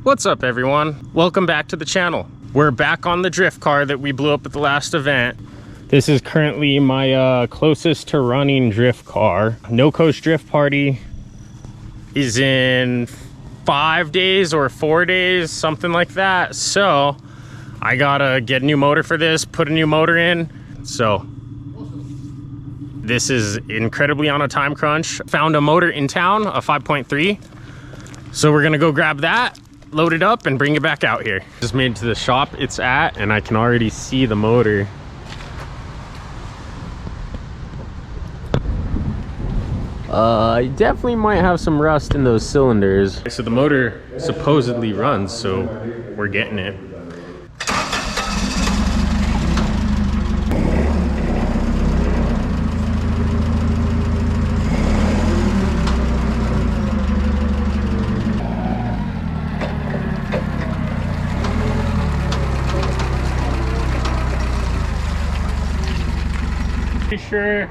What's up everyone? Welcome back to the channel. We're back on the drift car that we blew up at the last event. This is currently my closest to running drift car. No Coast Drift Party is in 5 days or 4 days, something like that. So I gotta get a new motor for this, put a new motor in. So this is incredibly on a time crunch. Found a motor in town, a 5.3. So we're gonna go grab that, load it up and bring it back out here. Just made it to the shop it's at and I can already see the motor. I definitely might have some rust in those cylinders. So the motor supposedly runs, so we're getting it. Pretty sure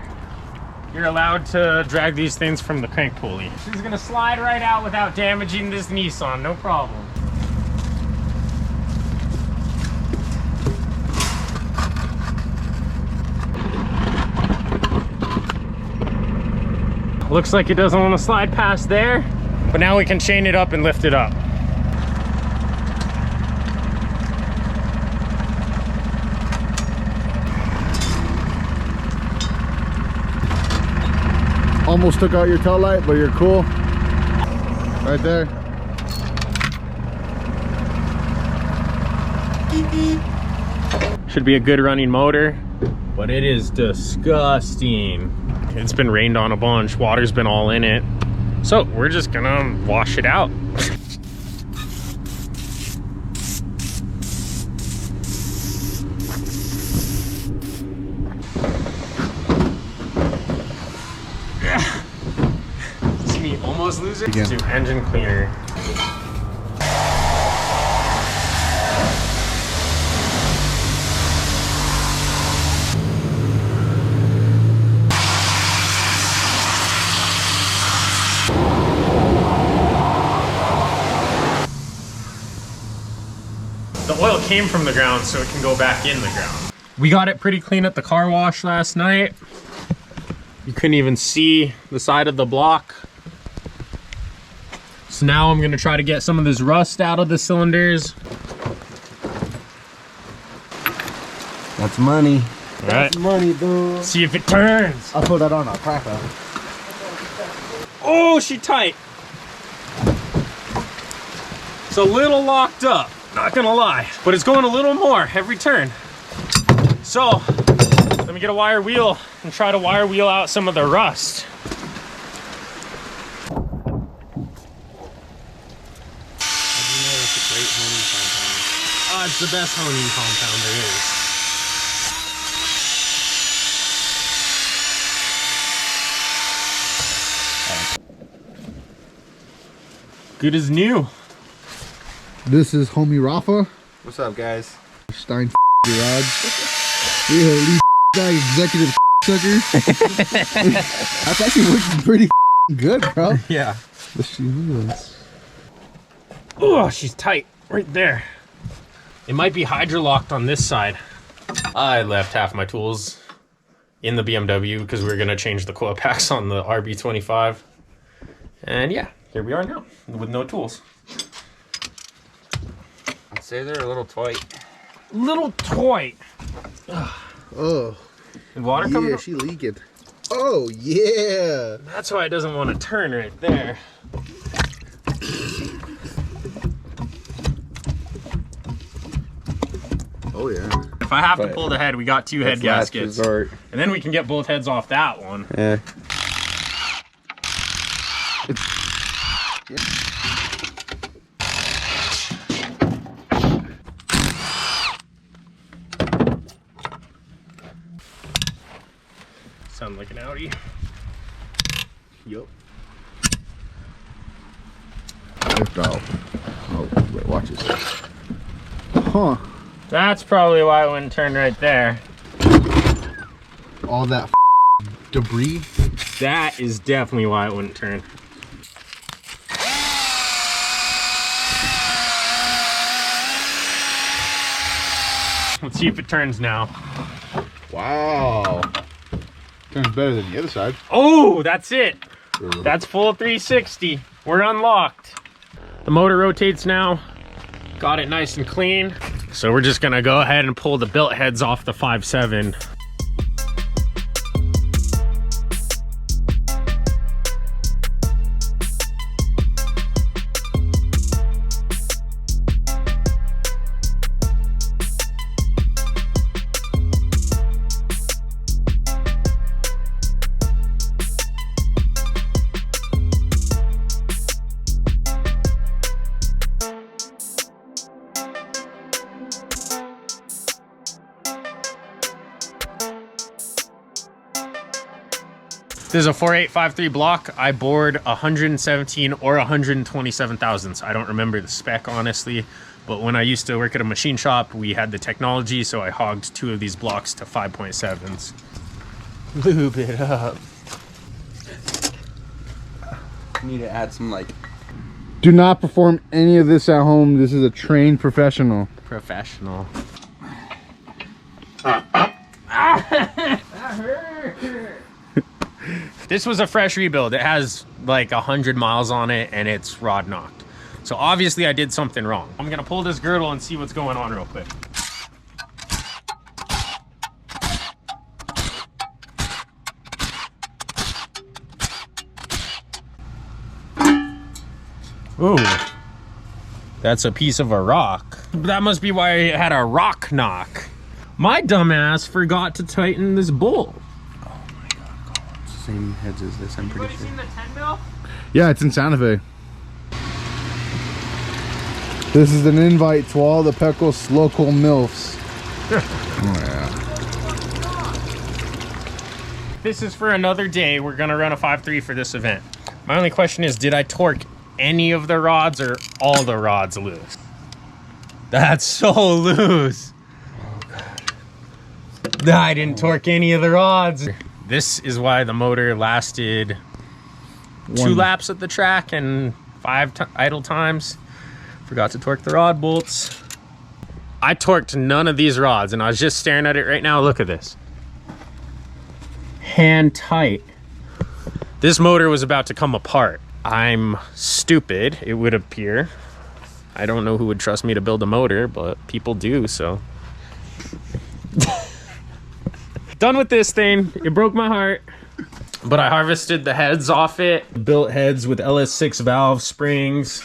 you're allowed to drag these things from the crank pulley. She's gonna slide right out without damaging this Nissan, no problem. Looks like it doesn't want to slide past there, but now we can chain it up and lift it up. Almost took out your tail light, but you're cool. Right there. Should be a good running motor, but it is disgusting. It's been rained on a bunch, water's been all in it. So we're just gonna wash it out. Almost lose it. To engine cleaner. The oil came from the ground, so it can go back in the ground. We got it pretty clean at the car wash last night. You couldn't even see the side of the block. So now I'm gonna try to get some of this rust out of the cylinders. That's money. All right. That's money, dude. See if it turns. I'll put that on a cracker. Oh, she tight. It's a little locked up, not gonna lie, but it's going a little more every turn. So let me get a wire wheel and try to wire wheel out some of the rust. It's the best honing compound there is. Good as new. This is homie Rafa. What's up, guys? Stein garage. We have these guy executive sucker. That's actually working pretty good, bro. Yeah. Let's see, look at this. Oh, she's tight right there. It might be hydrolocked on this side. I left half my tools in the BMW because we were gonna change the coil packs on the RB25. And yeah, here we are now with no tools. I'd say they're a little tight. Little toy. Oh. Did water come Yeah, up? she leaking. Oh, yeah. That's why it doesn't want to turn right there. Oh, yeah. If I have to pull the head, we got two head gaskets. Resort. And then we can get both heads off that one. Yeah. Sound like an Audi. Yup. Lift off. Oh, wait, watch this. Huh. That's probably why it wouldn't turn right there. All that debris. That is definitely why it wouldn't turn. Let's see if it turns now. Wow. Turns better than the other side. Oh, that's it. That's full 360. We're unlocked. The motor rotates now. Got it nice and clean. So we're just gonna go ahead and pull the billet heads off the 5.7. This is a 4853 block. I bored 117 or 127 thousandths. I don't remember the spec, honestly. But when I used to work at a machine shop, we had the technology, so I hogged 2 of these blocks to 5.7s. Lube it up. Need to add some like Do not perform any of this at home. This is a trained professional. Professional. This was a fresh rebuild. It has like 100 miles on it and it's rod knocked. So obviously I did something wrong. I'm gonna pull this girdle and see what's going on real quick. Ooh, that's a piece of a rock. That must be why it had a rock knock. My dumbass forgot to tighten this bolt. same heads as this, I'm pretty sure. Seen the 10 mil? Yeah, it's in Santa Fe. This is an invite to all the Pecos local MILFs. Oh, yeah. This is for another day. We're gonna run a 5.3 for this event. My only question is, did I torque any of the rods or all the rods loose? That's so loose. Oh, God. I didn't torque any of the rods. This is why the motor lasted 2 laps at the track and 5 idle times. Forgot to torque the rod bolts. I torqued none of these rods and I was just staring at it right now. Look at this. Hand tight. This motor was about to come apart. I'm stupid, it would appear. I don't know who would trust me to build a motor, but people do, so. Done with this thing. It broke my heart. But I harvested the heads off it. Built heads with LS6 valve springs.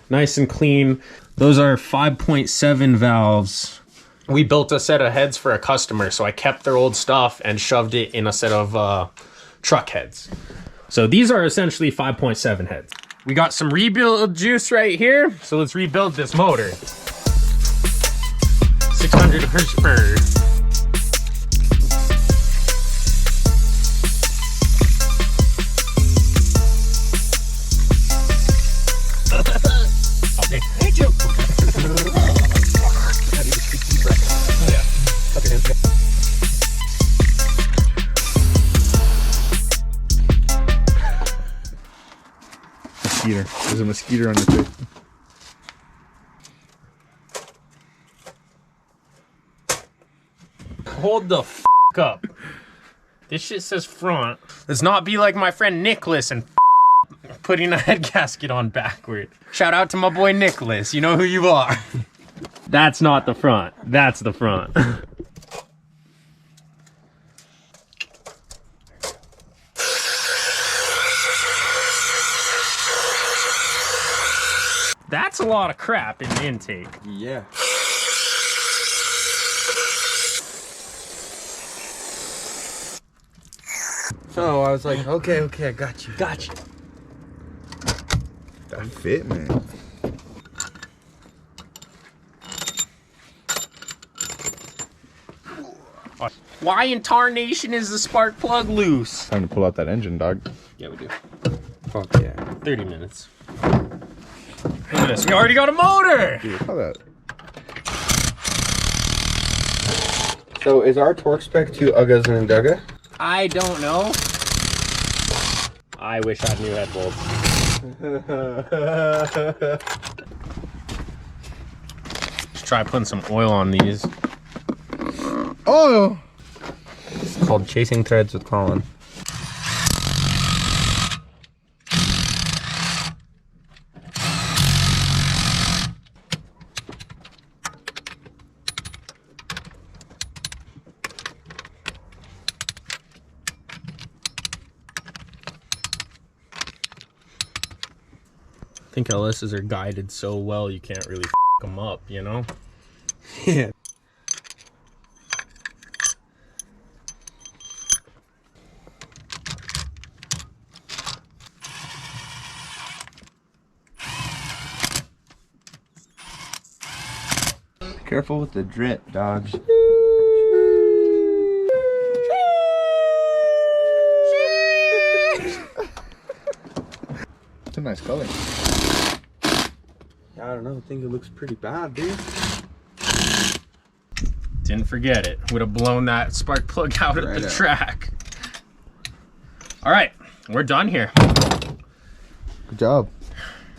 Nice and clean. Those are 5.7 valves. We built a set of heads for a customer, so I kept their old stuff and shoved it in a set of truck heads. So these are essentially 5.7 heads. We got some rebuild juice right here, so let's rebuild this motor. 600 horsepower. There's a mosquito on your face. Hold the f up. This shit says front. Let's not be like my friend Nicholas and putting a head gasket on backward. Shout out to my boy Nicholas. You know who you are. That's not the front. That's the front. That's a lot of crap in the intake. Yeah. So I was like, okay, I got you. Got you. That fit, man. Why in tarnation is the spark plug loose? Time to pull out that engine, dog. Yeah, we do. Fuck yeah. 30 minutes. Look at this. We already got a motor! Dude, how that? So is our torque spec 2 Uggas and Dugga? I don't know. I wish I knew head bolts. Let's try putting some oil on these. Oh! It's called Chasing Threads with Colin. I think LSs are guided so well you can't really f them up, you know? Yeah. Careful with the drip, dogs. It's a nice color. I don't know, I think it looks pretty bad, dude. Didn't forget it. Would have blown that spark plug out at the track. All right, we're done here. Good job.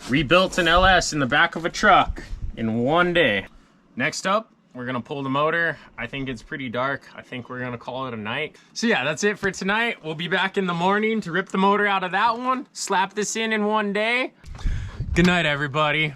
Rebuilt an LS in the back of a truck in one day. Next up, we're gonna pull the motor. I think it's pretty dark. I think we're gonna call it a night. So yeah, that's it for tonight. We'll be back in the morning to rip the motor out of that one, slap this in one day. Good night, everybody.